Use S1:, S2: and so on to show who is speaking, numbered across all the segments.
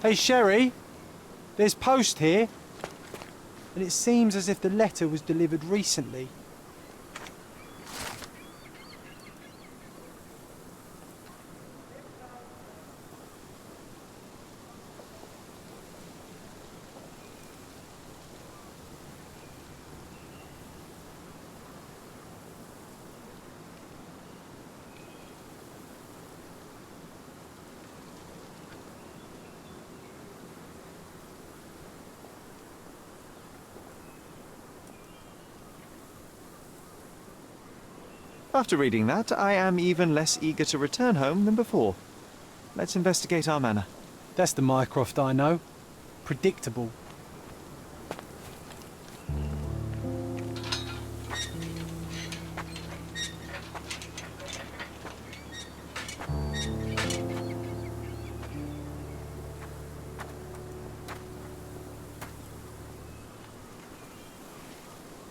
S1: Hey, Sherry, there's post here. And it seems as if the letter was delivered recently.
S2: After reading that, I am even less eager to return home than before. Let's investigate our manor.
S1: That's the Mycroft I know. Predictable.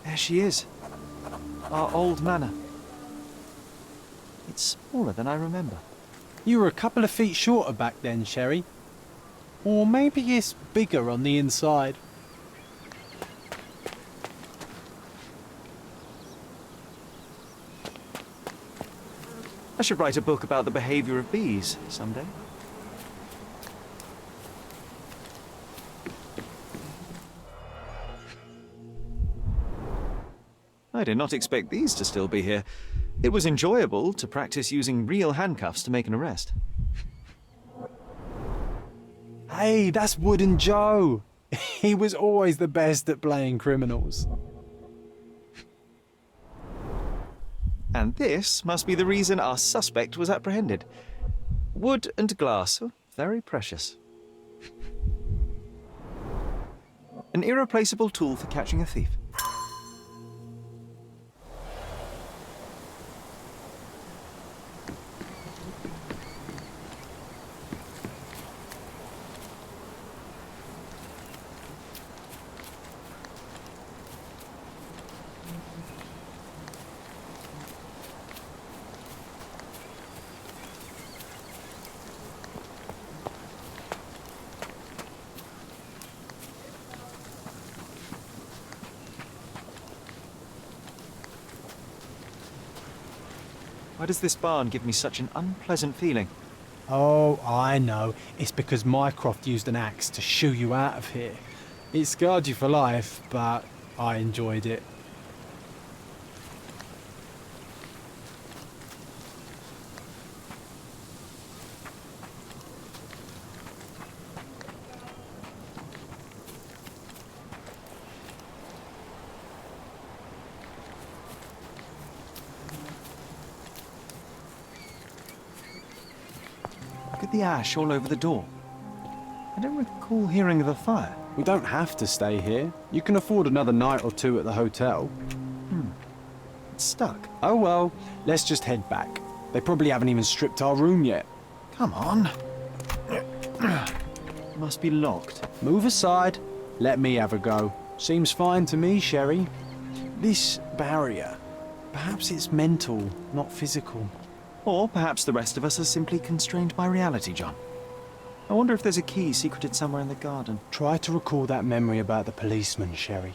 S2: There she is. Our old manor. It's smaller than I remember.
S1: You were a couple of feet shorter back then, Sherry. Or maybe it's bigger on the inside.
S2: I should write a book about the behaviour of bees someday. I did not expect these to still be here. It was enjoyable to practice using real handcuffs to make an arrest.
S1: Hey, that's Wooden Joe. He was always the best at playing criminals.
S2: And this must be the reason our suspect was apprehended. Wood and glass, oh, very precious. An irreplaceable tool for catching a thief. Why does this barn give me such an unpleasant feeling?
S1: Oh, I know. It's because Mycroft used an axe to shoo you out of here. It scarred you for life, but I enjoyed it.
S2: Look at the ash all over the door. I don't recall hearing of a fire.
S1: We don't have to stay here. You can afford another night or two at the hotel.
S2: It's stuck.
S1: Oh well, let's just head back. They probably haven't even stripped our room yet.
S2: Come on. Must be locked.
S1: Move aside. Let me have a go. Seems fine to me, Sherry. This barrier, perhaps it's mental, not physical.
S2: Or perhaps the rest of us are simply constrained by reality, John. I wonder if there's a key secreted somewhere in the garden.
S1: Try to recall that memory about the policeman, Sherry.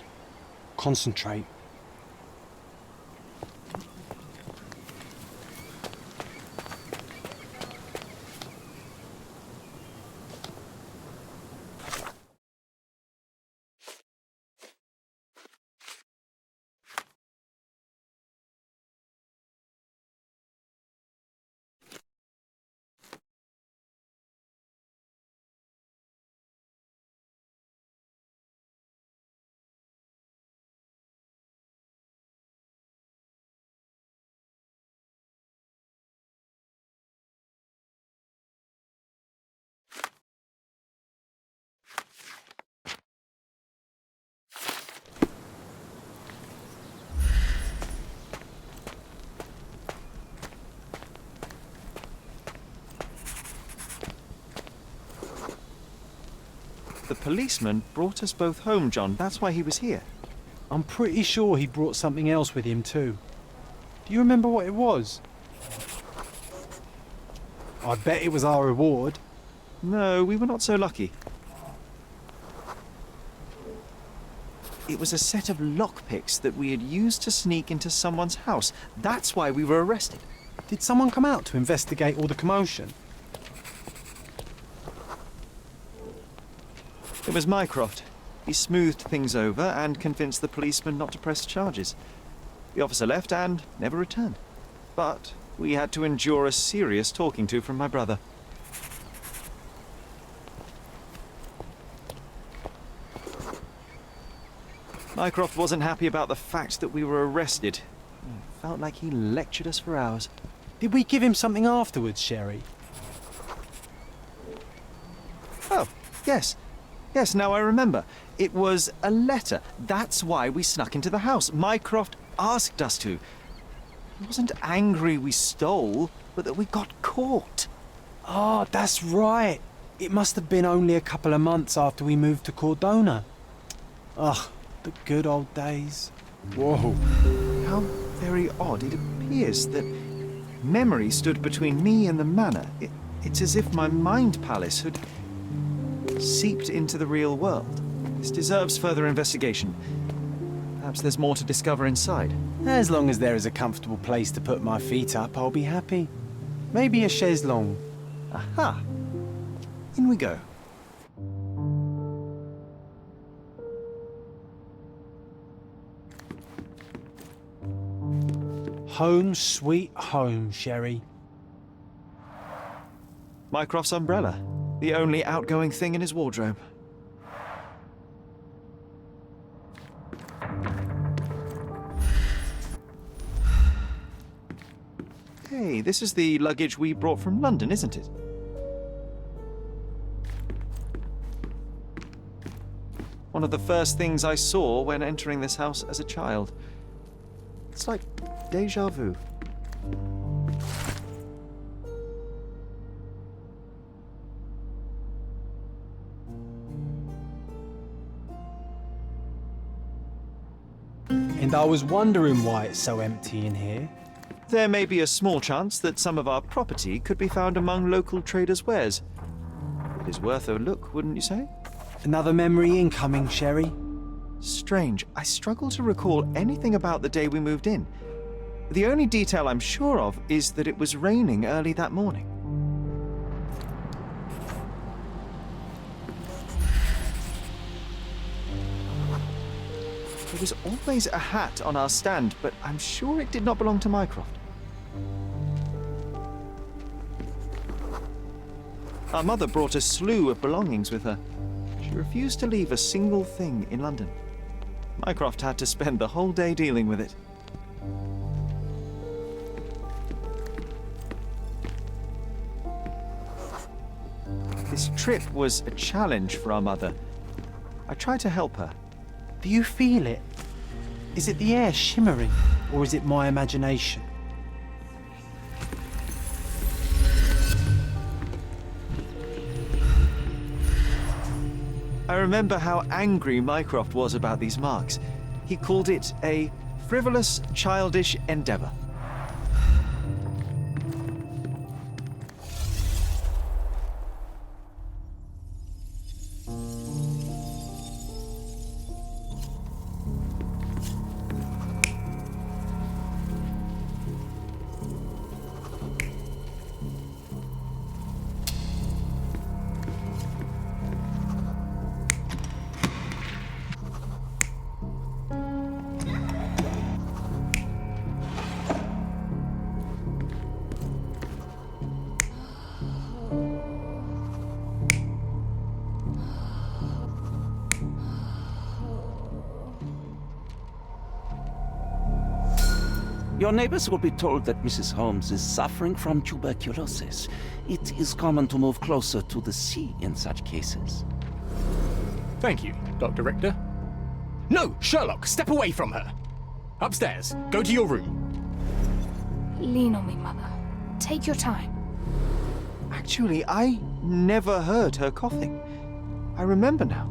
S1: Concentrate.
S2: The policeman brought us both home, John. That's why he was here.
S1: I'm pretty sure he brought something else with him too. Do you remember what it was? I bet it was our reward.
S2: No, we were not so lucky. It was a set of lockpicks that we had used to sneak into someone's house. That's why we were arrested.
S1: Did someone come out to investigate all the commotion?
S2: It was Mycroft. He smoothed things over and convinced the policeman not to press charges. The officer left and never returned. But we had to endure a serious talking to from my brother. Mycroft wasn't happy about the fact that we were arrested. It felt like he lectured us for hours.
S1: Did we give him something afterwards, Sherry?
S2: Oh, yes. Yes, now I remember. It was a letter. That's why we snuck into the house. Mycroft asked us to. He wasn't angry we stole, but that we got caught.
S1: Oh, that's right. It must have been only a couple of months after we moved to Cordona. Ugh, the good old days. Whoa.
S2: How very odd. It appears that memory stood between me and the manor. It's as if my mind palace had seeped into the real world. This deserves further investigation. Perhaps there's more to discover inside.
S1: As long as there is a comfortable place to put my feet up, I'll be happy. Maybe a chaise longue.
S2: Aha! In we go.
S1: Home sweet home, Sherry.
S2: Mycroft's umbrella. The only outgoing thing in his wardrobe. Hey, this is the luggage we brought from London, isn't it? One of the first things I saw when entering this house as a child. It's like déjà vu.
S1: And I was wondering why it's so empty in here.
S2: There may be a small chance that some of our property could be found among local traders' wares. It is worth a look, wouldn't you say?
S1: Another memory incoming, Sherry.
S2: Strange. I struggle to recall anything about the day we moved in. The only detail I'm sure of is that it was raining early that morning. There was always a hat on our stand, but I'm sure it did not belong to Mycroft. Our mother brought a slew of belongings with her. She refused to leave a single thing in London. Mycroft had to spend the whole day dealing with it. This trip was a challenge for our mother. I tried to help her.
S1: Do you feel it? Is it the air shimmering, or is it my imagination?
S2: I remember how angry Mycroft was about these marks. He called it a frivolous, childish endeavor.
S3: Your neighbors will be told that Mrs. Holmes is suffering from tuberculosis. It is common to move closer to the sea in such cases.
S4: Thank you, Dr. Richter. No, Sherlock, step away from her. Upstairs, go to your room.
S5: Lean on me, Mother. Take your time.
S2: Actually, I never heard her coughing. I remember now.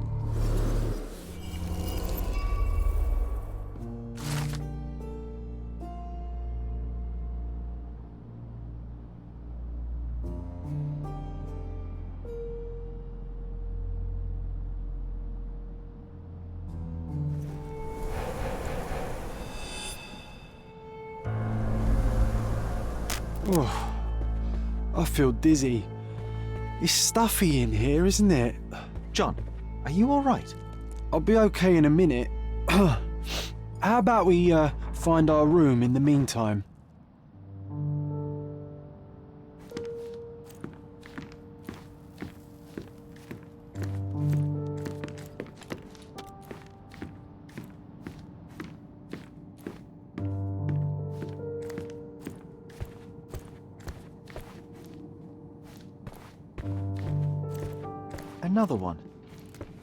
S1: Oh, I feel dizzy. It's stuffy in here, isn't it?
S2: John, are you all right?
S1: I'll be okay in a minute. How about we find our room in the meantime?
S2: Another one.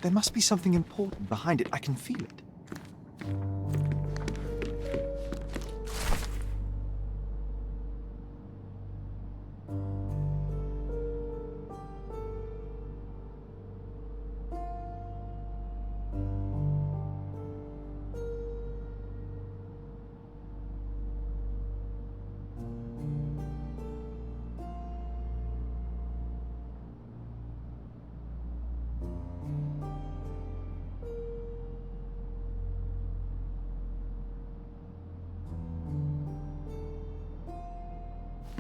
S2: There must be something important behind it. I can feel it.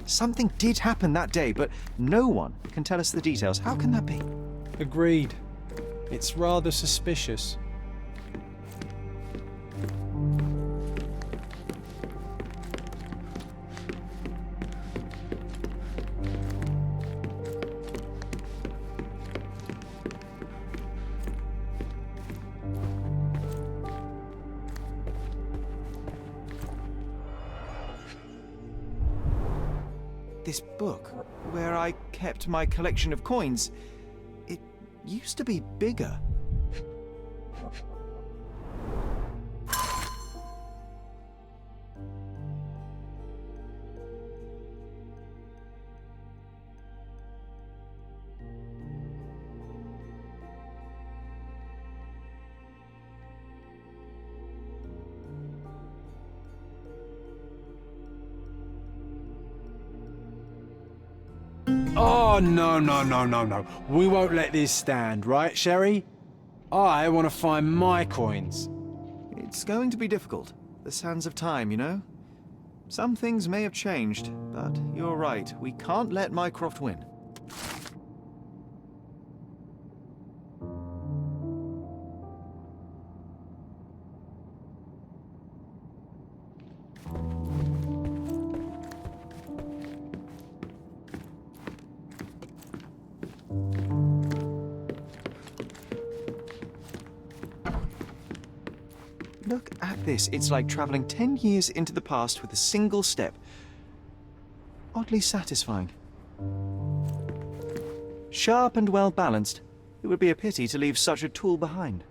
S2: Something did happen that day, but no one can tell us the details. How can that be?
S1: Agreed. It's rather suspicious.
S2: This book, where I kept my collection of coins, it used to be bigger.
S1: Oh, no. We won't let this stand, right, Sherry? I want to find my coins.
S2: It's going to be difficult. The sands of time, you know? Some things may have changed, but you're right. We can't let Mycroft win. Look at this. It's like traveling 10 years into the past with a single step. Oddly satisfying. Sharp and well balanced. It would be a pity to leave such a tool behind.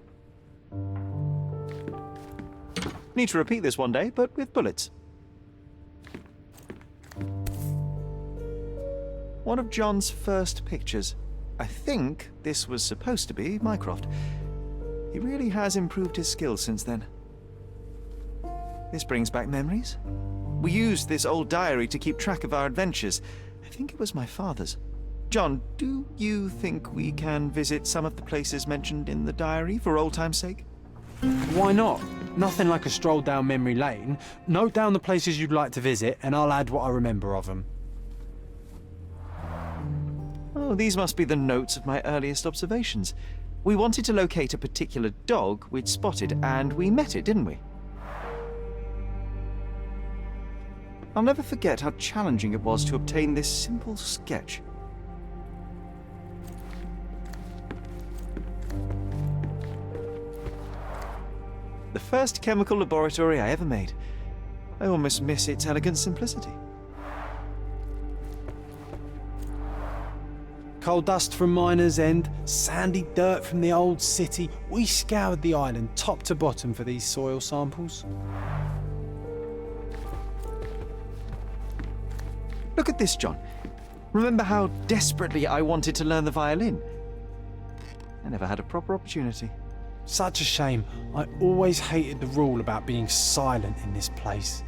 S2: Need to repeat this one day, but with bullets. One of John's first pictures. I think this was supposed to be Mycroft. He really has improved his skills since then. This brings back memories. We used this old diary to keep track of our adventures. I think it was my father's. John, do you think we can visit some of the places mentioned in the diary for old time's sake?
S1: Why not? Nothing like a stroll down memory lane. Note down the places you'd like to visit, and I'll add what I remember of them.
S2: Oh, these must be the notes of my earliest observations. We wanted to locate a particular dog we'd spotted, and we met it, didn't we? I'll never forget how challenging it was to obtain this simple sketch. The first chemical laboratory I ever made. I almost miss its elegant simplicity.
S1: Coal dust from Miner's End, sandy dirt from the old city. We scoured the island top to bottom for these soil samples.
S2: Look at this, John. Remember how desperately I wanted to learn the violin? I never had a proper opportunity.
S1: Such a shame. I always hated the rule about being silent in this place.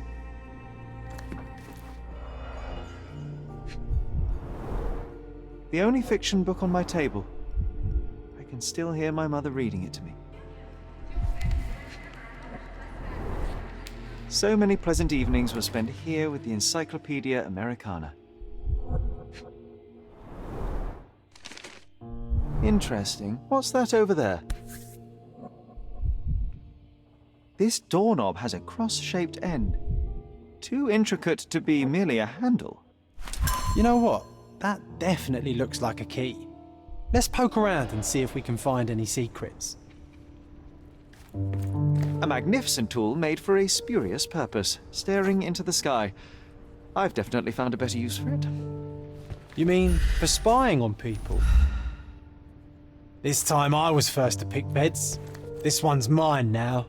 S2: The only fiction book on my table. I can still hear my mother reading it to me. So many pleasant evenings were spent here with the Encyclopedia Americana. Interesting. What's that over there? This doorknob has a cross-shaped end. Too intricate to be merely a handle.
S1: You know what? That definitely looks like a key. Let's poke around and see if we can find any secrets.
S2: A magnificent tool made for a spurious purpose, staring into the sky. I've definitely found a better use for it.
S1: You mean for spying on people? This time I was first to pick beds. This one's mine now.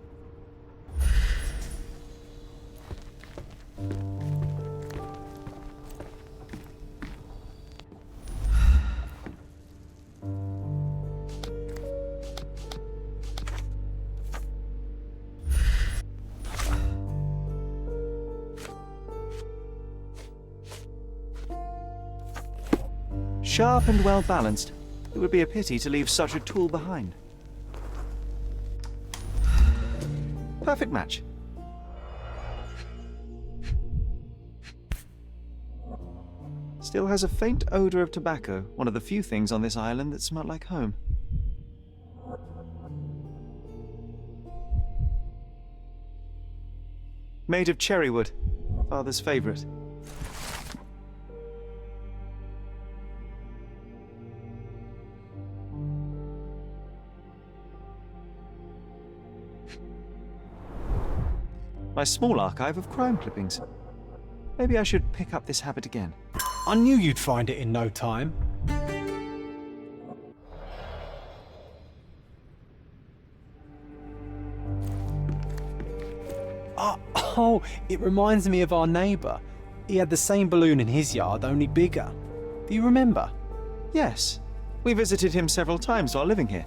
S2: Sharp and well balanced. It would be a pity to leave such a tool behind. Perfect match. Still has a faint odor of tobacco, one of the few things on this island that smell like home. Made of cherry wood, Father's favorite. My small archive of crime clippings. Maybe I should pick up this habit again.
S1: I knew you'd find it in no time. Oh, it reminds me of our neighbour. He had the same balloon in his yard, only bigger. Do you remember?
S2: Yes, we visited him several times while living here.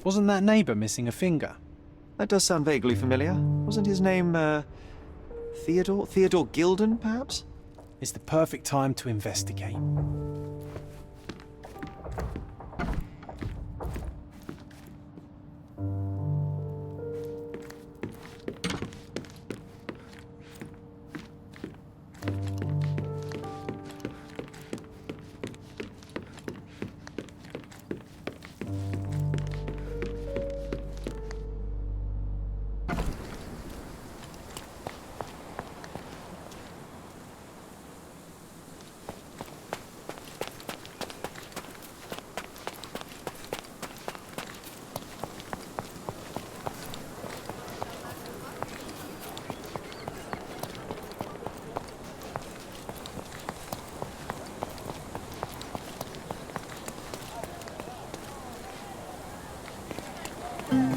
S1: Wasn't that neighbour missing a finger?
S2: That does sound vaguely familiar. Wasn't his name, Theodore? Theodore Gilden, perhaps?
S1: It's the perfect time to investigate.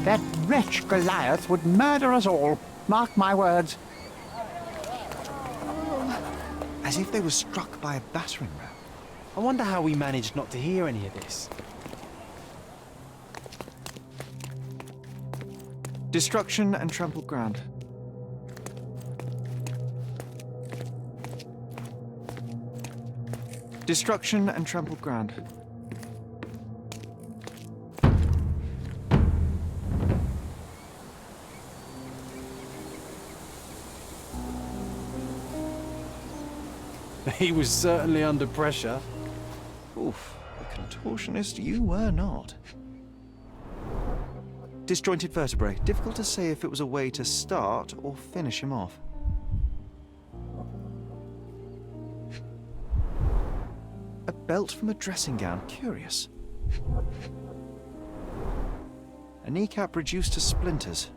S6: That wretch Goliath would murder us all. Mark my words.
S2: As if they were struck by a battering ram.
S1: I wonder how we managed not to hear any of this.
S2: Destruction and trampled ground. Destruction and trampled ground.
S1: He was certainly under pressure.
S2: Oof, a contortionist you were not. Disjointed vertebrae. Difficult to say if it was a way to start or finish him off. A belt from a dressing gown. Curious. A kneecap reduced to splinters.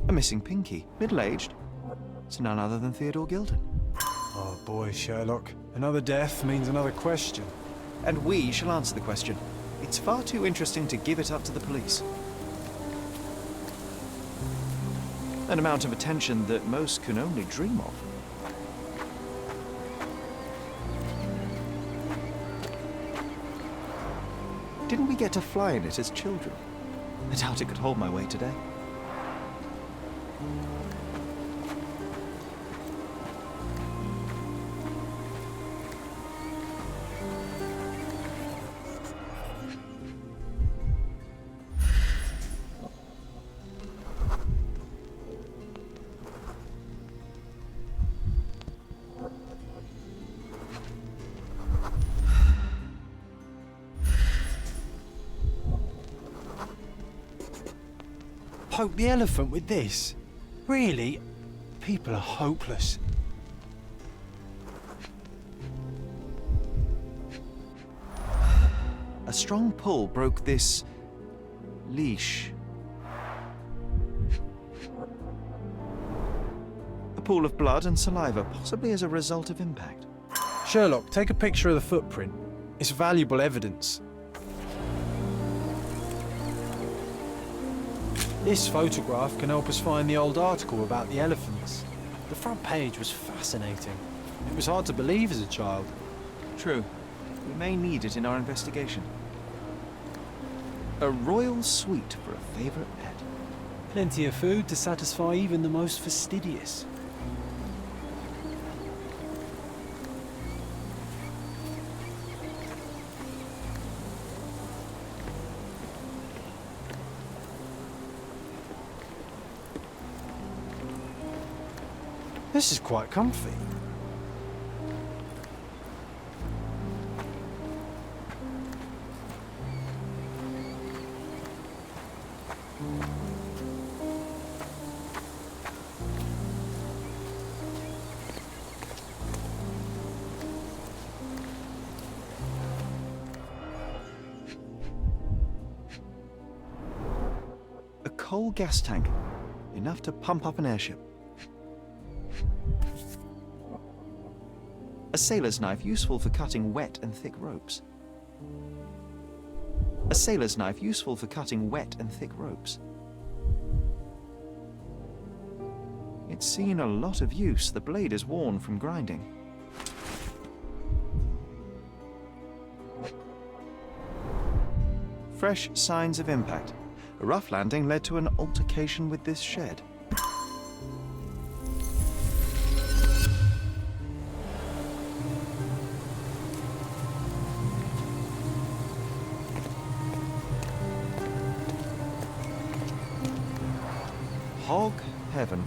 S2: A missing pinky, middle-aged. It's none other than Theodore Gilden.
S1: Oh boy, Sherlock. Another death means another question.
S2: And we shall answer the question. It's far too interesting to give it up to the police. An amount of attention that most can only dream of. Didn't we get to fly in it as children? I doubt it could hold my weight today.
S1: Poke the elephant with this? Really? People are hopeless.
S2: A strong pull broke this leash. A pool of blood and saliva, possibly as a result of impact.
S1: Sherlock, take a picture of the footprint. It's valuable evidence. This photograph can help us find the old article about the elephants. The front page was fascinating. It was hard to believe as a child.
S2: True. We may need it in our investigation. A royal suite for a favourite pet.
S1: Plenty of food to satisfy even the most fastidious. This is quite comfy.
S2: A coal gas tank, enough to pump up an airship. A sailor's knife useful for cutting wet and thick ropes. A sailor's knife useful for cutting wet and thick ropes. It's seen a lot of use. The blade is worn from grinding. Fresh signs of impact. A rough landing led to an altercation with this shed. Hog heaven.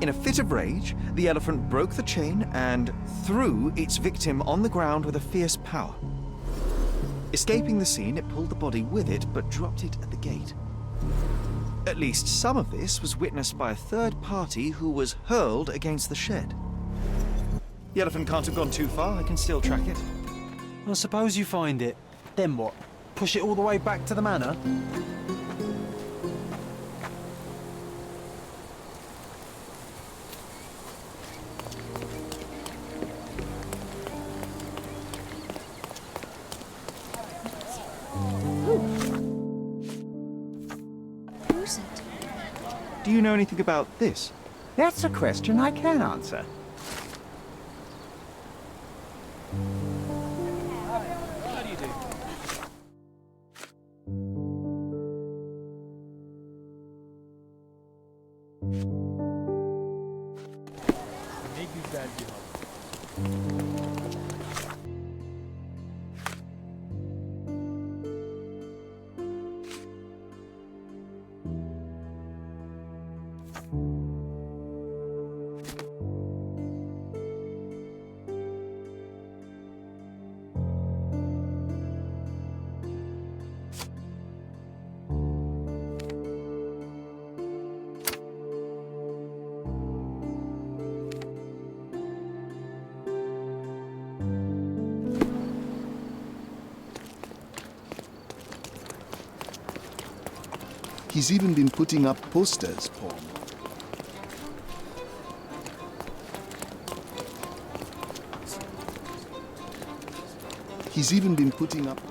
S2: In a fit of rage, the elephant broke the chain and threw its victim on the ground with a fierce power. Escaping the scene, it pulled the body with it, but dropped it at the gate. At least some of this was witnessed by a third party who was hurled against the shed. The elephant can't have gone too far. I can still track it.
S1: I suppose you find it. Then what? Push it all the way back to the manor?
S5: Who's it?
S2: Do you know anything about this?
S6: That's a question I can answer.
S7: He's even been putting up posters, Paul. He's even been putting up...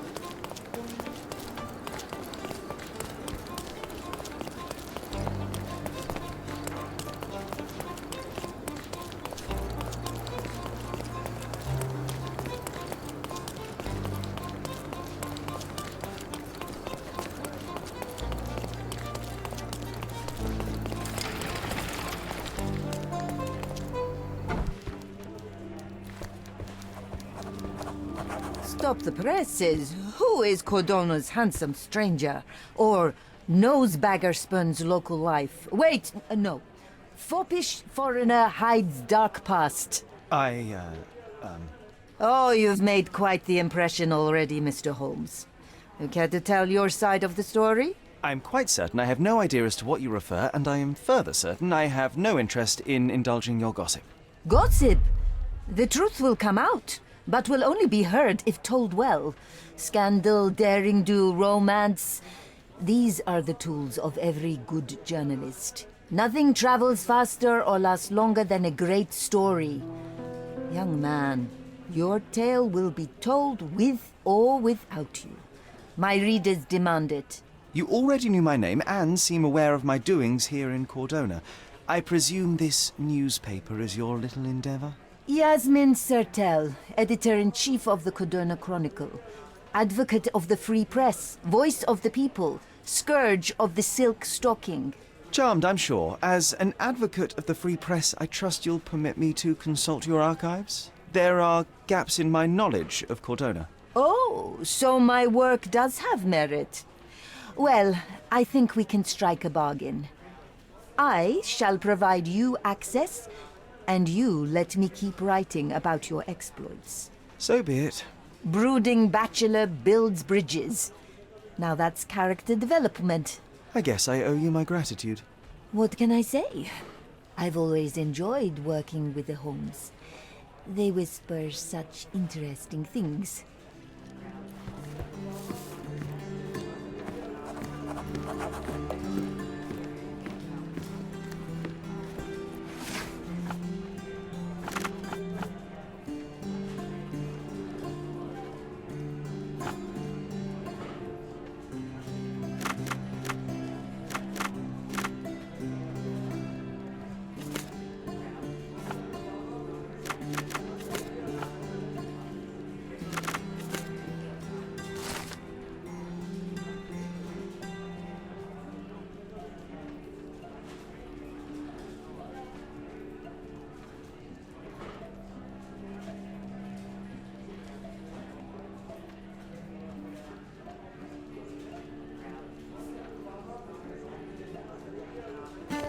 S8: Stop the presses. Who is Cordona's handsome stranger? Or nosebagger local life? Wait, no. Foppish foreigner hides dark past. Oh, you've made quite the impression already, Mr. Holmes. You care to tell your side of the story?
S2: I'm quite certain I have no idea as to what you refer, and I am further certain I have no interest in indulging your gossip.
S8: Gossip? The truth will come out, but will only be heard if told well. Scandal, daring-do, romance. These are the tools of every good journalist. Nothing travels faster or lasts longer than a great story. Young man, your tale will be told with or without you. My readers demand it.
S2: You already knew my name and seem aware of my doings here in Cordona. I presume this newspaper is your little endeavor?
S8: Yasmin Sertel, editor-in-chief of the Cordona Chronicle. Advocate of the free press, voice of the people, scourge of the silk stocking.
S2: Charmed, I'm sure. As an advocate of the free press, I trust you'll permit me to consult your archives? There are gaps in my knowledge of Cordona.
S8: Oh, so my work does have merit. Well, I think we can strike a bargain. I shall provide you access, and you let me keep writing about your exploits.
S2: So be it.
S8: Brooding bachelor builds bridges. Now that's character development.
S2: I guess I owe you my gratitude.
S8: What can I say? I've always enjoyed working with the Holmes. They whisper such interesting things.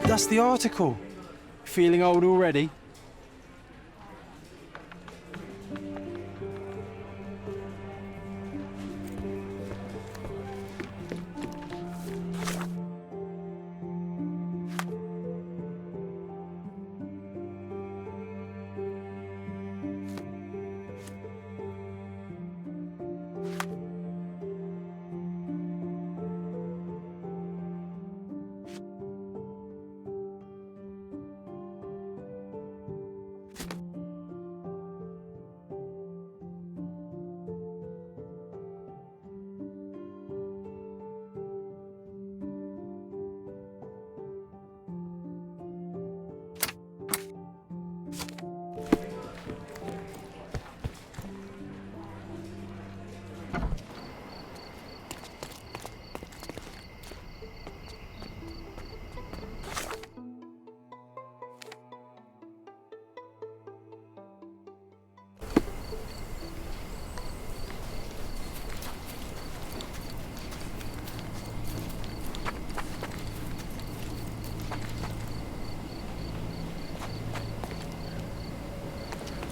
S1: That's the article. Feeling old already?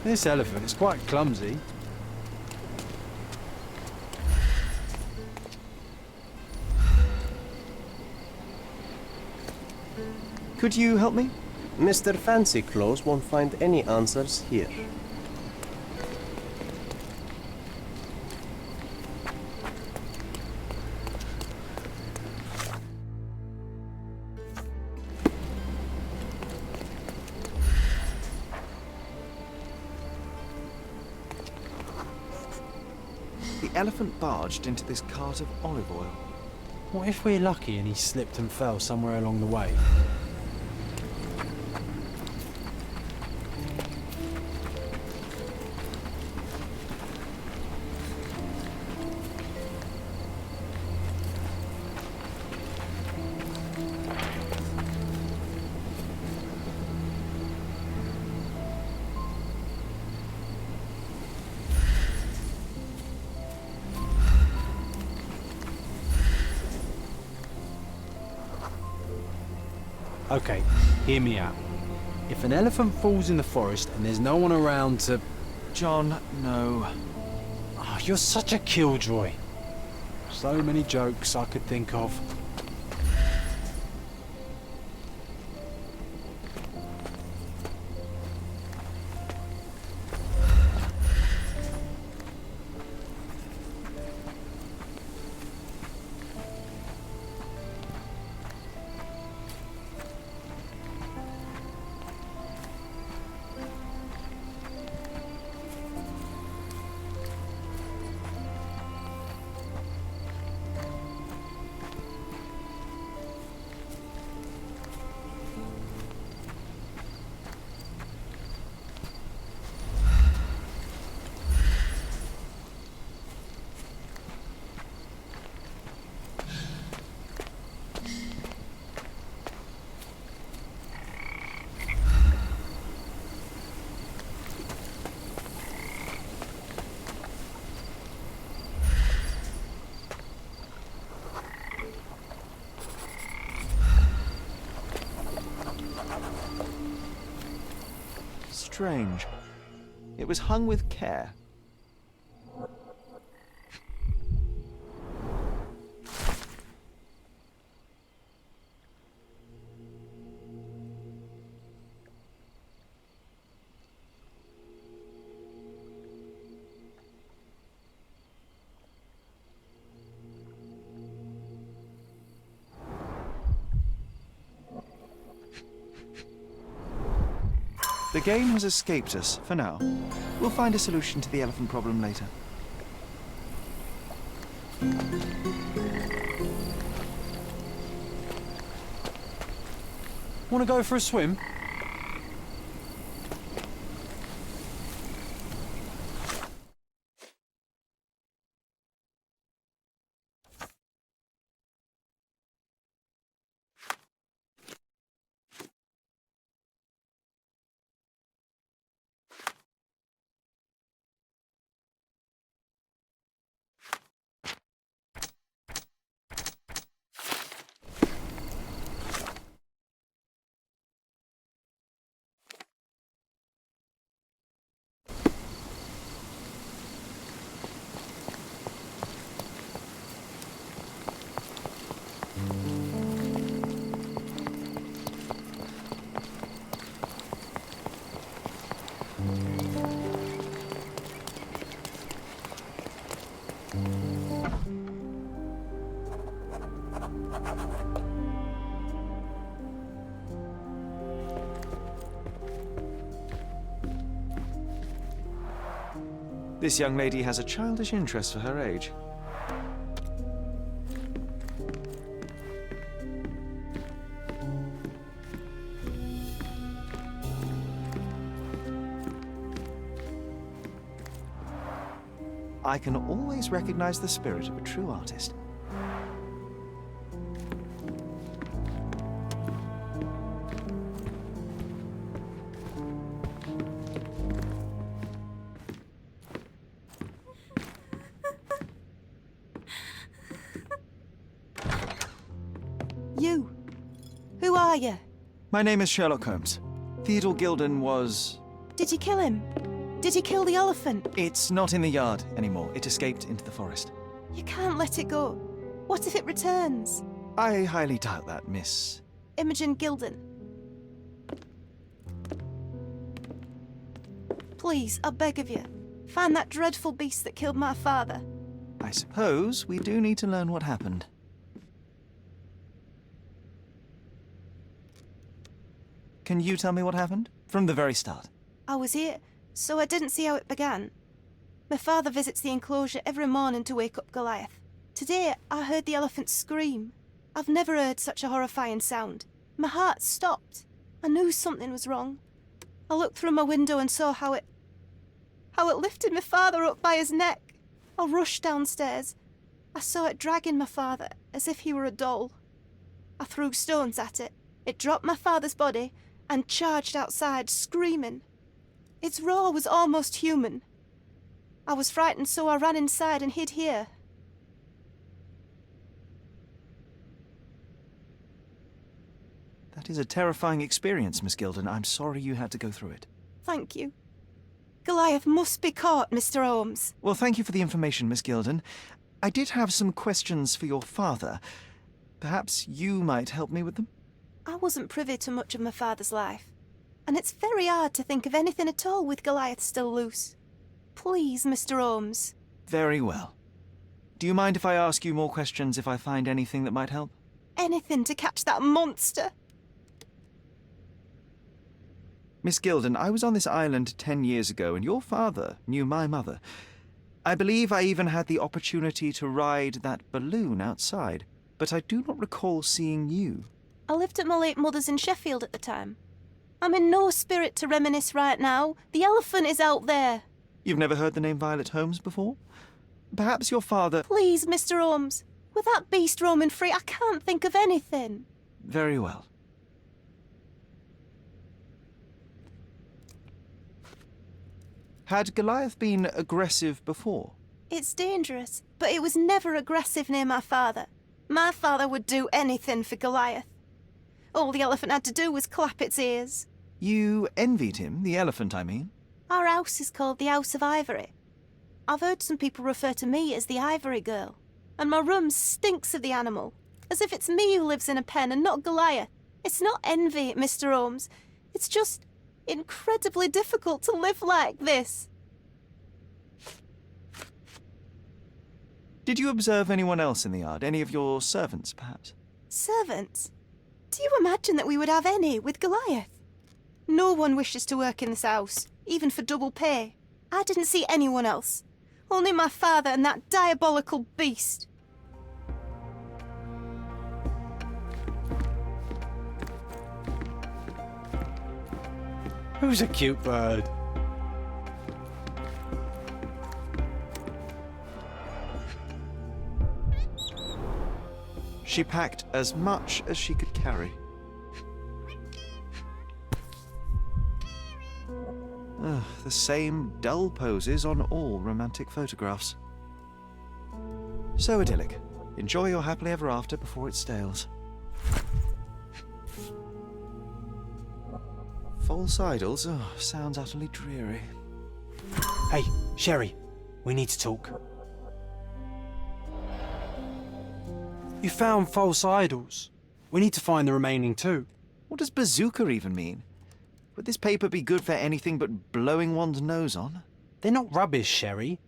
S1: This elephant is quite clumsy.
S2: Could you help me?
S9: Mr. Fancy Clothes won't find any answers here.
S2: The elephant barged into this cart of olive oil.
S1: What if we're lucky and he slipped and fell somewhere along the way? Okay, hear me out. If an elephant falls in the forest and there's no one around to...
S2: John, no.
S1: Oh, you're such a killjoy. So many jokes I could think of.
S2: Strange. It was hung with care. The game has escaped us, for now. We'll find a solution to the elephant problem later.
S1: Want to go for a swim?
S2: This young lady has a childish interest for her age. I can always recognize the spirit of a true artist.
S10: You. Who are you?
S2: My name is Sherlock Holmes. Theodore Gilden was...
S10: Did you kill him? Did you kill the elephant?
S2: It's not in the yard anymore. It escaped into the forest.
S10: You can't let it go. What if it returns?
S2: I highly doubt that, Miss.
S10: Imogen Gilden. Please, I beg of you, find that dreadful beast that killed my father.
S2: I suppose we do need to learn what happened. Can you tell me what happened? From the very start.
S10: I was here, so I didn't see how it began. My father visits the enclosure every morning to wake up Goliath. Today, I heard the elephant scream. I've never heard such a horrifying sound. My heart stopped. I knew something was wrong. I looked through my window and saw how it lifted my father up by his neck. I rushed downstairs. I saw it dragging my father as if he were a doll. I threw stones at it. It dropped my father's body and charged outside, screaming. Its roar was almost human. I was frightened, so I ran inside and hid here.
S2: That is a terrifying experience, Miss Gilden. I'm sorry you had to go through it.
S10: Thank you. Goliath must be caught, Mr. Holmes.
S2: Well, thank you for the information, Miss Gilden. I did have some questions for your father. Perhaps you might help me with them?
S10: I wasn't privy to much of my father's life, and it's very hard to think of anything at all with Goliath still loose. Please, Mr. Holmes.
S2: Very well. Do you mind if I ask you more questions if I find anything that might help?
S10: Anything to catch that monster.
S2: Miss Gilden, I was on this island 10 years ago, and your father knew my mother. I believe I even had the opportunity to ride that balloon outside, but I do not recall seeing you.
S10: I lived at my late mother's in Sheffield at the time. I'm in no spirit to reminisce right now. The elephant is out there.
S2: You've never heard the name Violet Holmes before? Perhaps your father...
S10: Please, Mr. Holmes. With that beast roaming free, I can't think of anything.
S2: Very well. Had Goliath been aggressive before?
S10: It's dangerous, but it was never aggressive near my father. My father would do anything for Goliath. All the elephant had to do was clap its ears.
S2: You envied him, the elephant, I mean?
S10: Our house is called the House of Ivory. I've heard some people refer to me as the Ivory Girl, and my room stinks of the animal, as if it's me who lives in a pen and not Goliath. It's not envy, Mr. Holmes. It's just incredibly difficult to live like this.
S2: Did you observe anyone else in the yard? Any of your servants, perhaps?
S10: Servants? Do you imagine that we would have any with Goliath? No one wishes to work in this house, even for double pay. I didn't see anyone else. Only my father and that diabolical beast.
S1: Who's a cute bird?
S2: She packed as much as she could carry. Ugh, the same dull poses on all romantic photographs. So idyllic. Enjoy your happily ever after before it stales. False idols? Oh, sounds utterly dreary.
S1: Hey, Sherry, we need to talk. You found false idols. We need to find the remaining two.
S2: What does bazooka even mean? Would this paper be good for anything but blowing one's nose on?
S1: They're not rubbish, Sherry.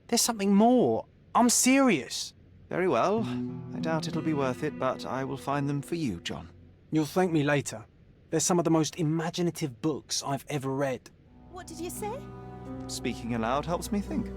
S1: There's something more. I'm serious.
S2: Very well. I doubt it'll be worth it, but I will find them for you, John.
S1: You'll thank me later. They're some of the most imaginative books I've ever read.
S10: What did you say?
S2: Speaking aloud helps me think.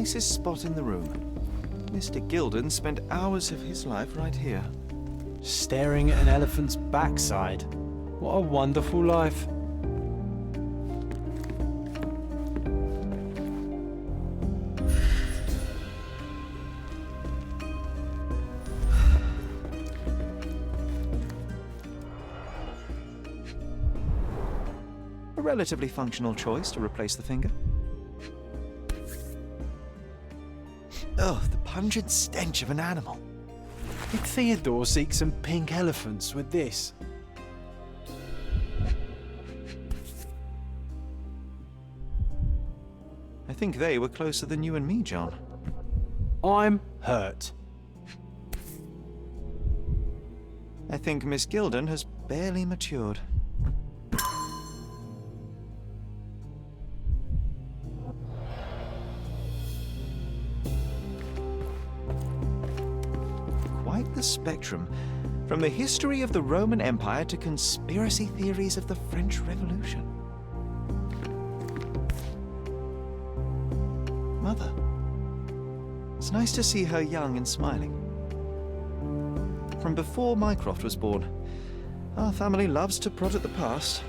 S2: nicest spot in the room. Mr. Gilden spent hours of his life right here.
S1: Staring at an elephant's backside. What a wonderful life.
S2: A relatively functional choice to replace the finger. Oh, the pungent stench of an animal.
S1: Did Theodore seek some pink elephants with this?
S2: I think they were closer than you and me, John.
S1: I'm hurt.
S2: I think Miss Gilden has barely matured. Quite the spectrum, from the history of the Roman Empire to conspiracy theories of the French Revolution. Mother. It's nice to see her young and smiling. From before Mycroft was born, our family loves to prod at the past.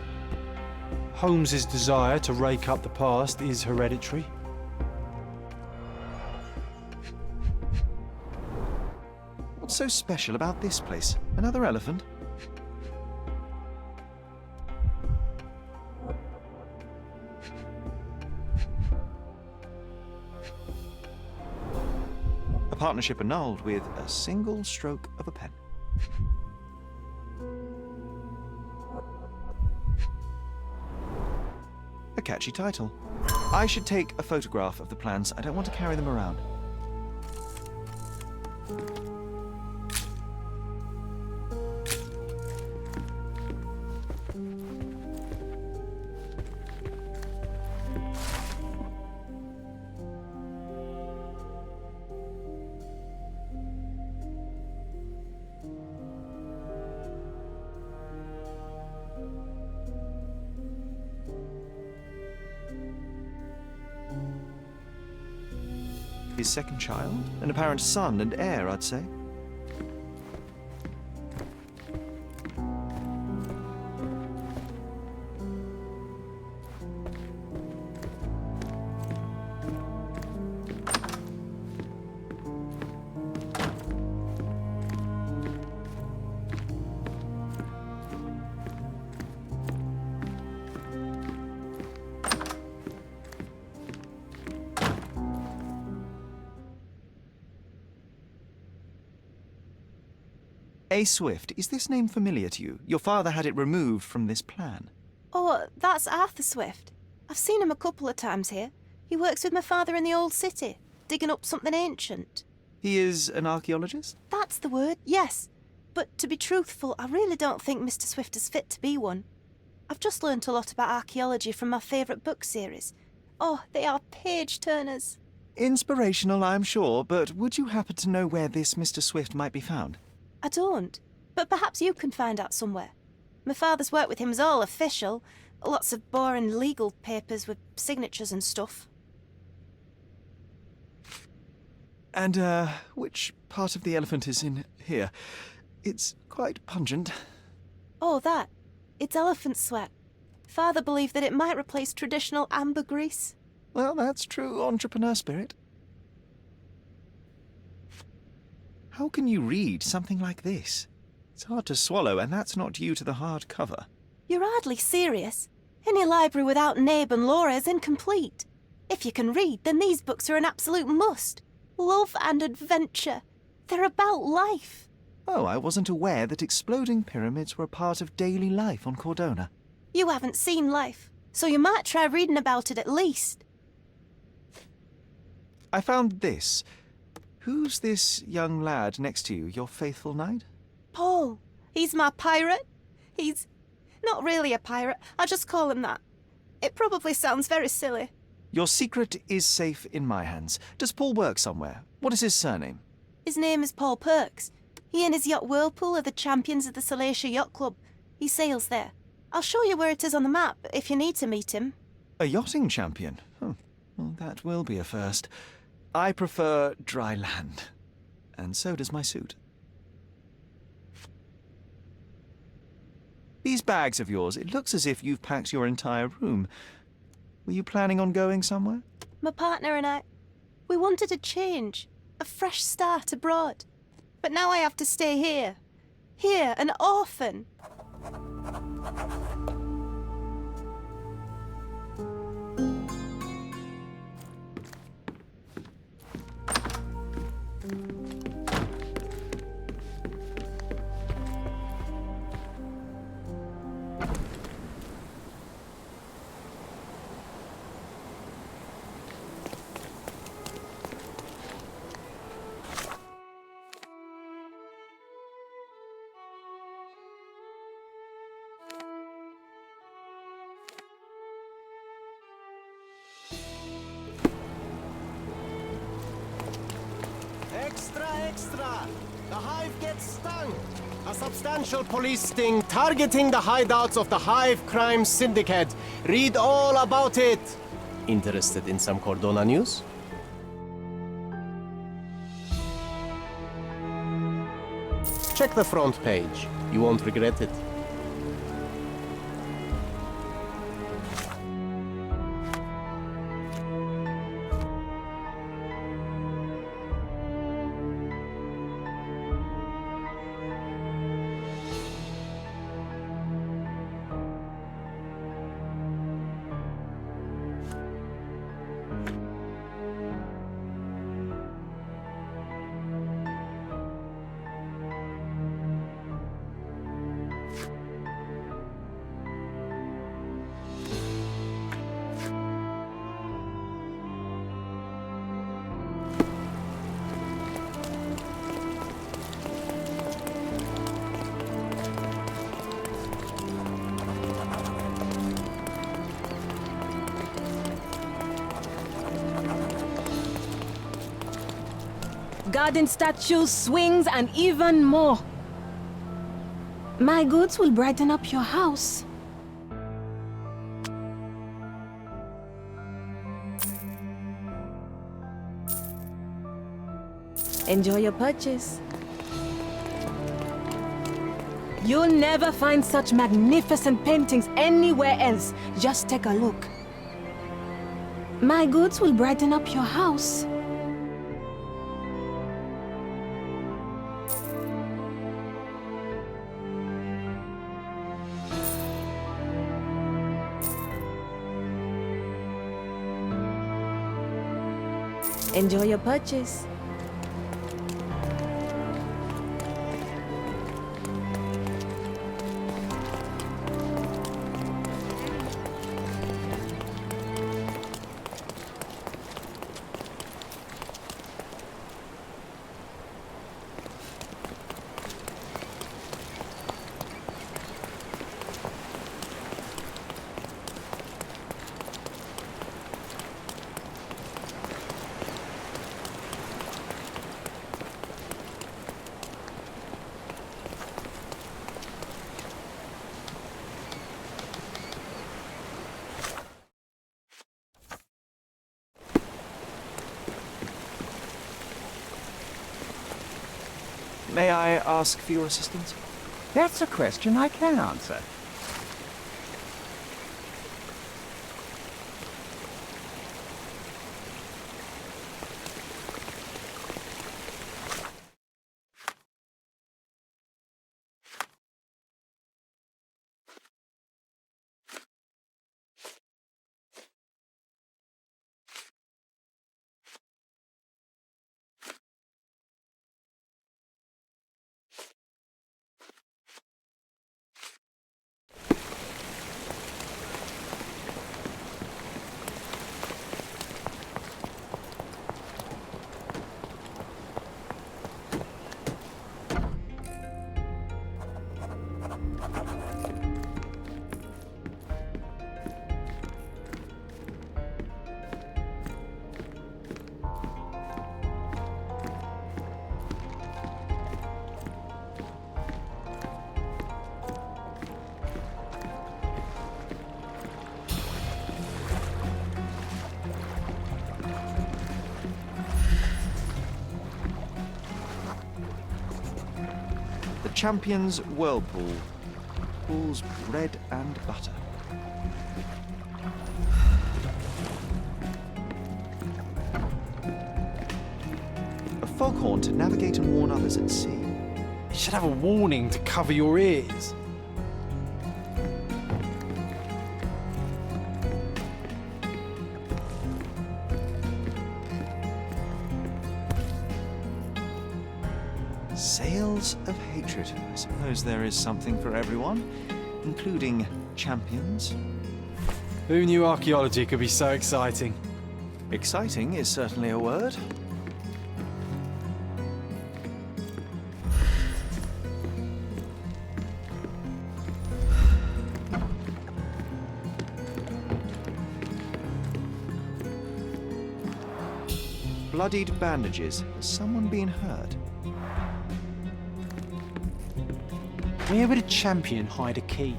S1: Holmes's desire to rake up the past is hereditary.
S2: What's so special about this place? Another elephant? A partnership annulled with a single stroke of a pen. A catchy title. I should take a photograph of the plans. I don't want to carry them around. His second child? An apparent son and heir, I'd say. A. Swift, is this name familiar to you? Your father had it removed from this plan.
S10: Oh, that's Arthur Swift. I've seen him a couple of times here. He works with my father in the old city, digging up something ancient.
S2: He is an archaeologist?
S10: That's the word, yes. But to be truthful, I really don't think Mr. Swift is fit to be one. I've just learnt a lot about archaeology from my favourite book series. Oh, they are page-turners.
S2: Inspirational, I'm sure, but would you happen to know where this Mr. Swift might be found?
S10: I don't, but perhaps you can find out somewhere. My father's work with him is all official. Lots of boring legal papers with signatures and stuff.
S2: And, which part of the elephant is in here? It's quite pungent.
S10: Oh, that. It's elephant sweat. Father believed that it might replace traditional ambergris.
S2: Well, that's true entrepreneur spirit. How can you read something like this? It's hard to swallow, and that's not due to the hard cover.
S10: You're hardly serious. Any library without Nabe and Laura is incomplete. If you can read, then these books are an absolute must. Love and adventure. They're about life.
S2: Oh, I wasn't aware that exploding pyramids were a part of daily life on Cordona.
S10: You haven't seen life, so you might try reading about it at least.
S2: I found this. Who's this young lad next to you, your faithful knight?
S10: Paul. He's my pirate. He's not really a pirate. I just call him that. It probably sounds very silly.
S2: Your secret is safe in my hands. Does Paul work somewhere? What is his surname?
S10: His name is Paul Perks. He and his yacht Whirlpool are the champions of the Salacia Yacht Club. He sails there. I'll show you where it is on the map if you need to meet him.
S2: A yachting champion? Well, that will be a first. I prefer dry land. And so does my suit. These bags of yours, it looks as if you've packed your entire room. Were you planning on going somewhere?
S10: My partner and I, we wanted a change, a fresh start abroad. But now I have to stay here. Here, an orphan.
S11: Extra, extra! The hive gets stung! A substantial police sting targeting the hideouts of the Hive Crime Syndicate. Read all about it! Interested in some Cordona news? Check the front page. You won't regret it.
S12: Garden statues, swings, and even more. My goods will brighten up your house. Enjoy your purchase. You'll never find such magnificent paintings anywhere else. Just take a look. My goods will brighten up your house. Enjoy your purchase.
S2: May I ask for your assistance?
S6: That's a question I can answer.
S2: Champion's Whirlpool. Pool's bread and butter. A foghorn to navigate and warn others at sea.
S1: It should have a warning to cover your ears.
S2: Sails of hatred. I suppose there is something for everyone, including champions.
S1: Who knew archaeology could be so exciting?
S2: Exciting is certainly a word. Bloodied bandages. Has someone been hurt?
S1: Where would a champion hide a key?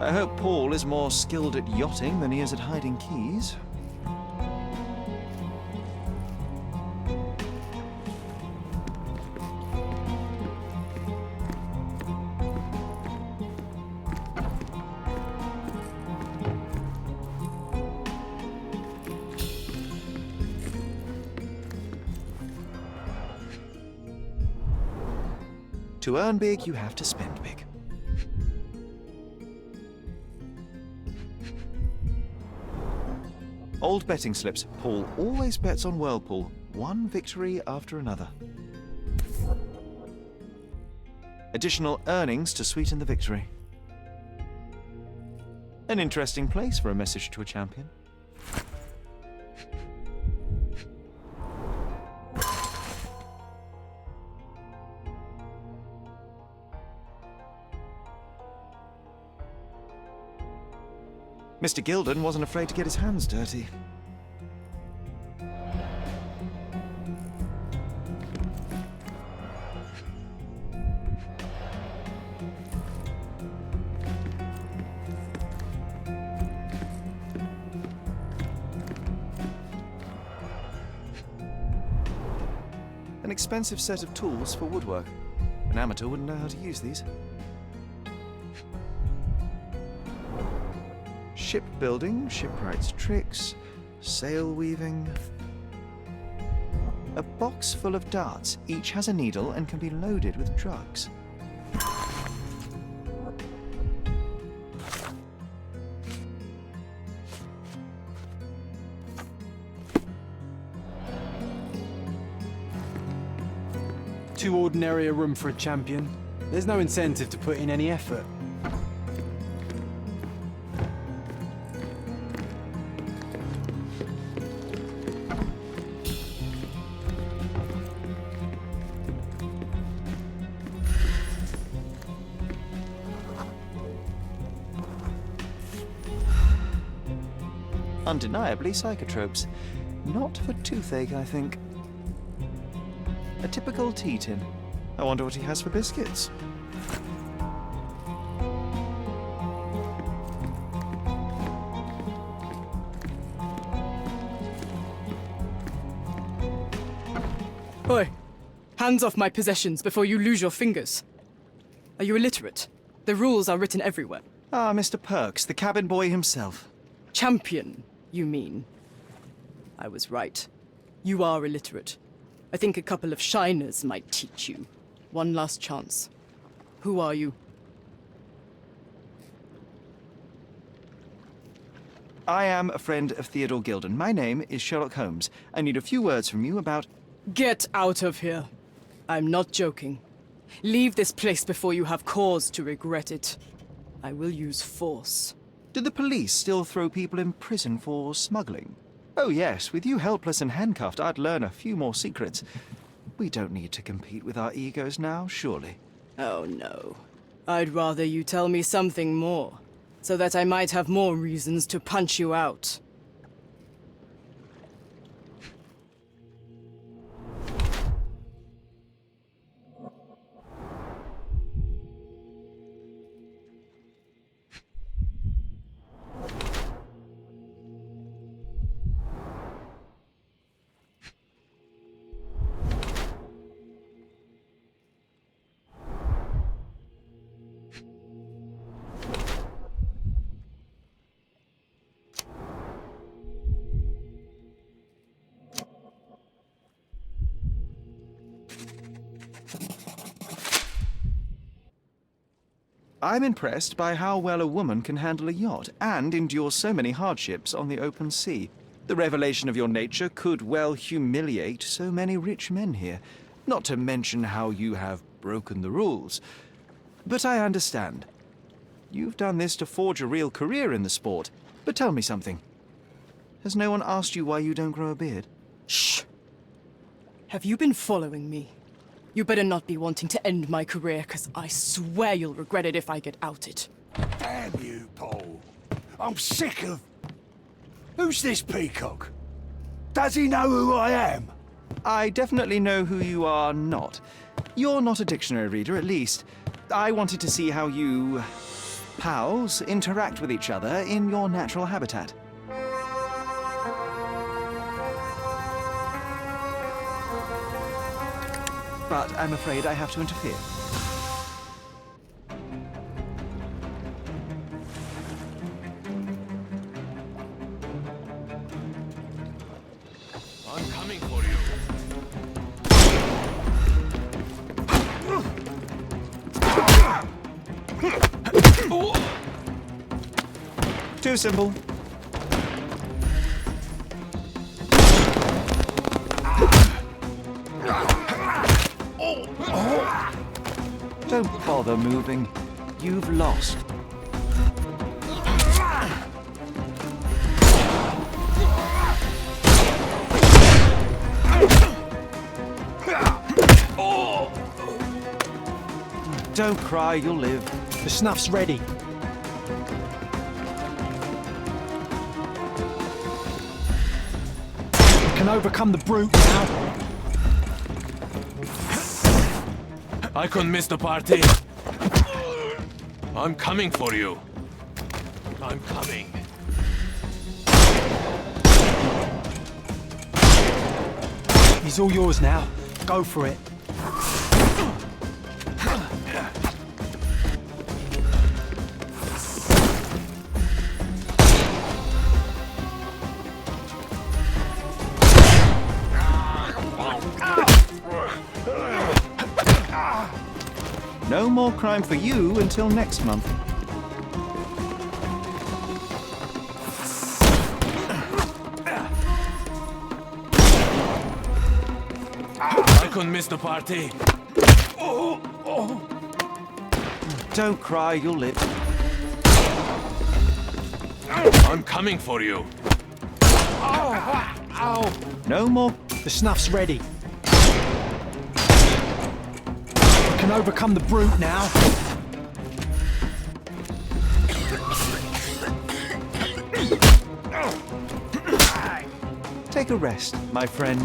S2: I hope Paul is more skilled at yachting than he is at hiding keys. To earn big, you have to spend big. Old betting slips. Paul always bets on Whirlpool. One victory after another. Additional earnings to sweeten the victory. An interesting place for a message to a champion. Mr. Gilden wasn't afraid to get his hands dirty. An expensive set of tools for woodwork. An amateur wouldn't know how to use these. Shipbuilding, shipwright's tricks, sail weaving. A box full of darts. Each has a needle and can be loaded with drugs.
S1: Too ordinary a room for a champion. There's no incentive to put in any effort.
S2: Undeniably psychotropes. Not for toothache, I think. A typical tea tin. I wonder what he has for biscuits.
S13: Oi! Hands off my possessions before you lose your fingers. Are you illiterate? The rules are written everywhere.
S2: Ah, Mr. Perks, the cabin boy himself.
S13: Champion, you mean? I was right. You are illiterate. I think a couple of shiners might teach you. One last chance. Who are you?
S2: I am a friend of Theodore Gilden. My name is Sherlock Holmes. I need a few words from you about...
S13: Get out of here. I'm not joking. Leave this place before you have cause to regret it. I will use force.
S2: Do the police still throw people in prison for smuggling? Oh yes, with you helpless and handcuffed, I'd learn a few more secrets. We don't need to compete with our egos now, surely.
S13: Oh no. I'd rather you tell me something more, so that I might have more reasons to punch you out.
S2: I'm impressed by how well a woman can handle a yacht and endure so many hardships on the open sea. The revelation of your nature could well humiliate so many rich men here, not to mention how you have broken the rules. But I understand. You've done this to forge a real career in the sport. But tell me something. Has no one asked you why you don't grow a beard?
S13: Shh! Have you been following me? You better not be wanting to end my career, because I swear you'll regret it if I get outed.
S14: Damn you, Paul. I'm sick of... Who's this peacock? Does he know who I am?
S2: I definitely know who you are not. You're not a dictionary reader, at least. I wanted to see how you... pals interact with each other in your natural habitat. But I'm afraid I have to interfere.
S14: I'm coming for you.
S2: Too simple. Don't bother moving. You've lost. Don't cry, you'll live.
S1: The snuff's ready. We can overcome the brute now.
S14: I couldn't miss the party. I'm coming for you. I'm coming.
S1: He's all yours now. Go for it.
S2: No more crime for you until next month.
S14: I couldn't miss the party.
S2: Don't cry, you'll live.
S14: I'm coming for you.
S2: No more.
S1: The snuff's ready. We can overcome the brute now.
S2: Take a rest, my friend.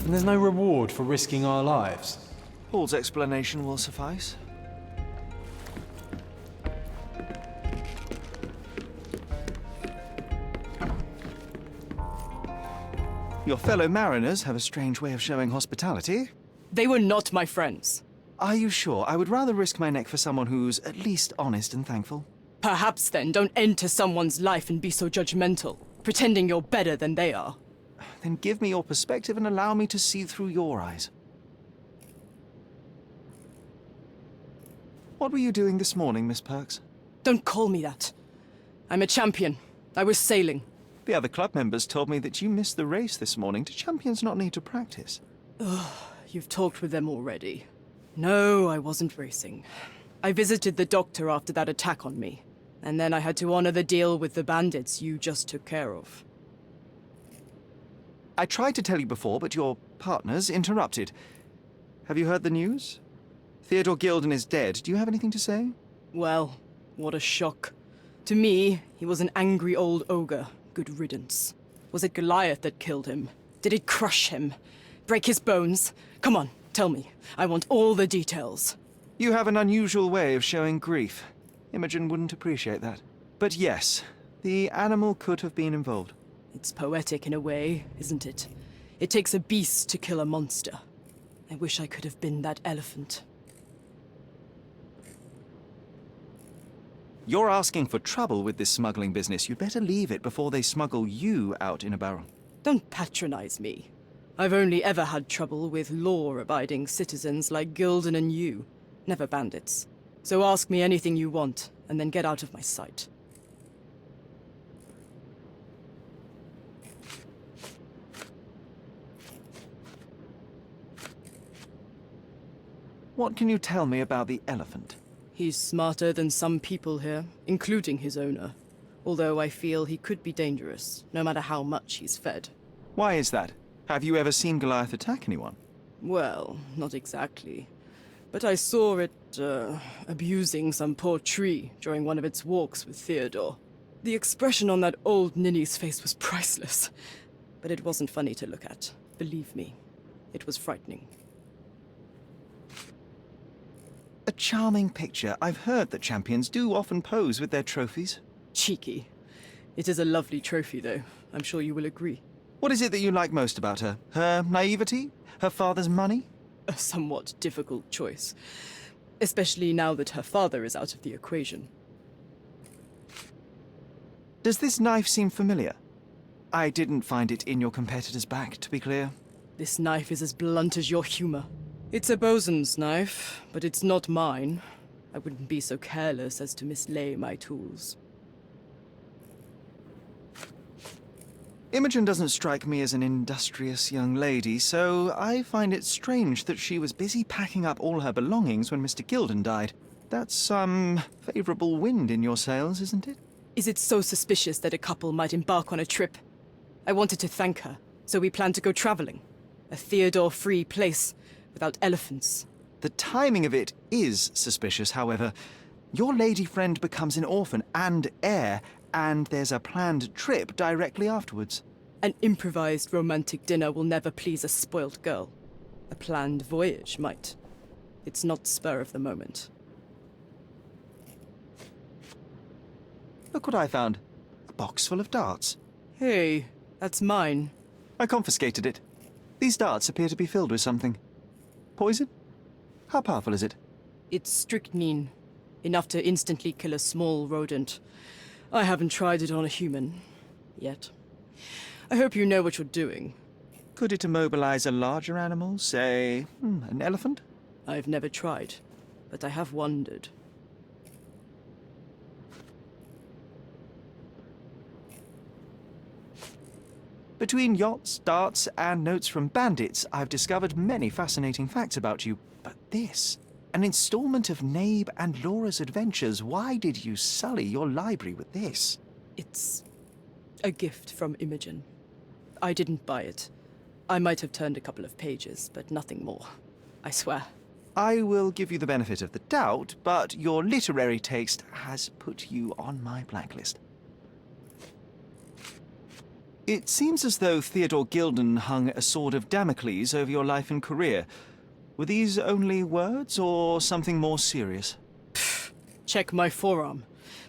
S1: And there's no reward for risking our lives.
S2: Paul's explanation will suffice. Your fellow mariners have a strange way of showing hospitality.
S13: They were not my friends.
S2: Are you sure? I would rather risk my neck for someone who's at least honest and thankful.
S13: Perhaps then don't enter someone's life and be so judgmental, pretending you're better than they are.
S2: Then give me your perspective and allow me to see through your eyes. What were you doing this morning, Miss Perks?
S13: Don't call me that. I'm a champion. I was sailing.
S2: The other club members told me that you missed the race this morning. Do champions not need to practice?
S13: Ugh, you've talked with them already. No, I wasn't racing. I visited the doctor after that attack on me. And then I had to honor the deal with the bandits you just took care of.
S2: I tried to tell you before, but your partners interrupted. Have you heard the news? Theodore Gilden is dead. Do you have anything to say?
S13: Well, what a shock. To me, he was an angry old ogre. Good riddance. Was it Goliath that killed him? Did it crush him? Break his bones? Come on, tell me. I want all the details.
S2: You have an unusual way of showing grief. Imogen wouldn't appreciate that. But yes, the animal could have been involved.
S13: It's poetic in a way, isn't it? It takes a beast to kill a monster. I wish I could have been that elephant.
S2: You're asking for trouble with this smuggling business. You'd better leave it before they smuggle you out in a barrel.
S13: Don't patronize me. I've only ever had trouble with law-abiding citizens like Gildan and you, never bandits. So ask me anything you want, and then get out of my sight.
S2: What can you tell me about the elephant?
S13: He's smarter than some people here, including his owner. Although I feel he could be dangerous, no matter how much he's fed.
S2: Why is that? Have you ever seen Goliath attack anyone?
S13: Well, not exactly. But I saw it, abusing some poor tree during one of its walks with Theodore. The expression on that old ninny's face was priceless. But it wasn't funny to look at. Believe me, it was frightening.
S2: A charming picture. I've heard that champions do often pose with their trophies.
S13: Cheeky. It is a lovely trophy, though. I'm sure you will agree.
S2: What is it that you like most about her? Her naivety? Her father's money?
S13: A somewhat difficult choice. Especially now that her father is out of the equation.
S2: Does this knife seem familiar? I didn't find it in your competitor's back, to be clear.
S13: This knife is as blunt as your humor. It's a bosun's knife, but it's not mine. I wouldn't be so careless as to mislay my tools.
S2: Imogen doesn't strike me as an industrious young lady, so I find it strange that she was busy packing up all her belongings when Mr. Gildan died. That's some favorable wind in your sails, isn't it?
S13: Is it so suspicious that a couple might embark on a trip? I wanted to thank her, so we planned to go traveling. A Theodore-free place, without elephants.
S2: The timing of it is suspicious, however. Your lady friend becomes an orphan and heir, and there's a planned trip directly afterwards.
S13: An improvised romantic dinner will never please a spoilt girl. A planned voyage might. It's not spur of the moment.
S2: Look what I found. A box full of darts.
S13: Hey, that's mine.
S2: I confiscated it. These darts appear to be filled with something. Poison? How powerful is it?
S13: It's strychnine. Enough to instantly kill a small rodent. I haven't tried it on a human. Yet. I hope you know what you're doing.
S2: Could it immobilize a larger animal, say, an elephant?
S13: I've never tried, but I have wondered.
S2: Between yachts, darts, and notes from bandits, I've discovered many fascinating facts about you. But this, an installment of Nabe and Laura's adventures. Why did you sully your library with this?
S13: It's a gift from Imogen. I didn't buy it. I might have turned a couple of pages, but nothing more. I swear.
S2: I will give you the benefit of the doubt, but your literary taste has put you on my blacklist. It seems as though Theodore Gildan hung a sword of Damocles over your life and career. Were these only words, or something more serious?
S13: Pfft, check my forearm.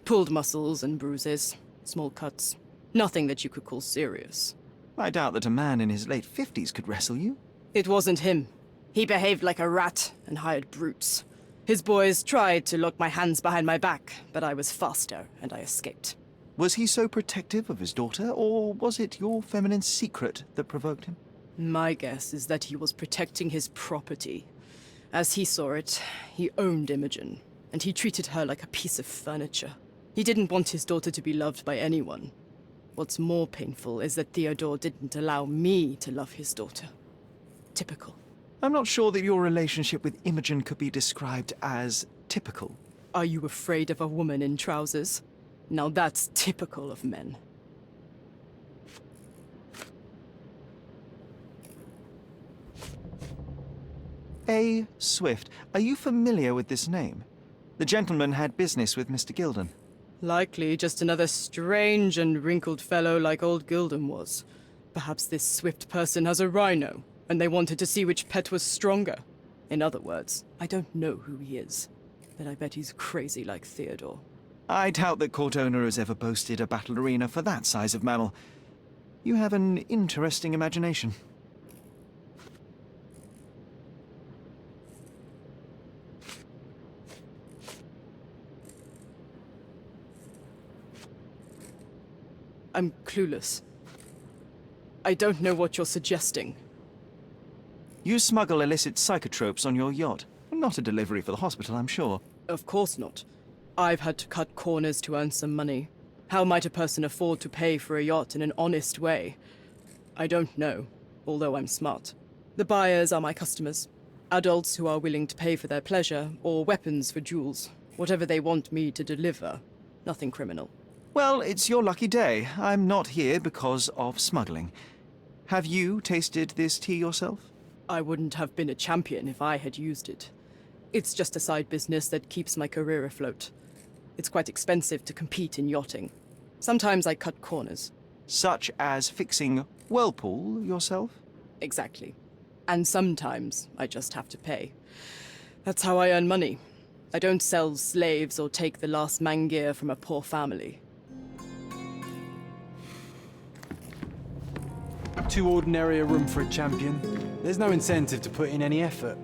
S13: Pulled muscles and bruises. Small cuts. Nothing that you could call serious.
S2: I doubt that a man in his late 50s could wrestle you.
S13: It wasn't him. He behaved like a rat and hired brutes. His boys tried to lock my hands behind my back, but I was faster and I escaped.
S2: Was he so protective of his daughter, or was it your feminine secret that provoked him?
S13: My guess is that he was protecting his property. As he saw it, he owned Imogen, and he treated her like a piece of furniture. He didn't want his daughter to be loved by anyone. What's more painful is that Theodore didn't allow me to love his daughter. Typical.
S2: I'm not sure that your relationship with Imogen could be described as typical.
S13: Are you afraid of a woman in trousers? Now that's typical of men.
S2: A. Swift. Are you familiar with this name? The gentleman had business with Mr. Gildan.
S13: Likely just another strange and wrinkled fellow like old Gildan was. Perhaps this Swift person has a rhino, and they wanted to see which pet was stronger. In other words, I don't know who he is, but I bet he's crazy like Theodore.
S2: I doubt that court owner has ever boasted a battle arena for that size of mammal. You have an interesting imagination.
S13: I'm clueless. I don't know what you're suggesting.
S2: You smuggle illicit psychotropes on your yacht. Not a delivery for the hospital, I'm sure.
S13: Of course not. I've had to cut corners to earn some money. How might a person afford to pay for a yacht in an honest way? I don't know, although I'm smart. The buyers are my customers. Adults who are willing to pay for their pleasure, or weapons for jewels. Whatever they want me to deliver. Nothing criminal.
S2: Well, it's your lucky day. I'm not here because of smuggling. Have you tasted this tea yourself?
S13: I wouldn't have been a champion if I had used it. It's just a side business that keeps my career afloat. It's quite expensive to compete in yachting. Sometimes I cut corners.
S2: Such as fixing Whirlpool yourself?
S13: Exactly. And sometimes I just have to pay. That's how I earn money. I don't sell slaves or take the last mangear from a poor family.
S1: Too ordinary a room for a champion. There's no incentive to put in any effort.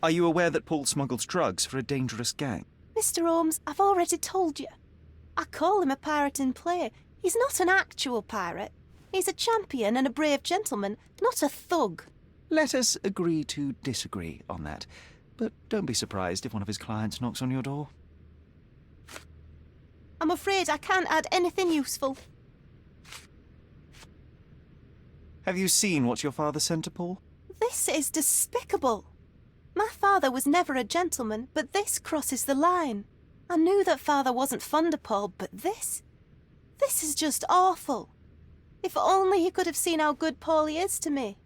S2: Are you aware that Paul smuggles drugs for a dangerous gang?
S10: Mr. Holmes, I've already told you. I call him a pirate in play. He's not an actual pirate. He's a champion and a brave gentleman, not a thug.
S2: Let us agree to disagree on that. But don't be surprised if one of his clients knocks on your door.
S10: I'm afraid I can't add anything useful.
S2: Have you seen what your father sent to Paul?
S10: This is despicable. My father was never a gentleman, but this crosses the line. I knew that father wasn't fond of Paul, but this is just awful. If only he could have seen how good Paulie is to me.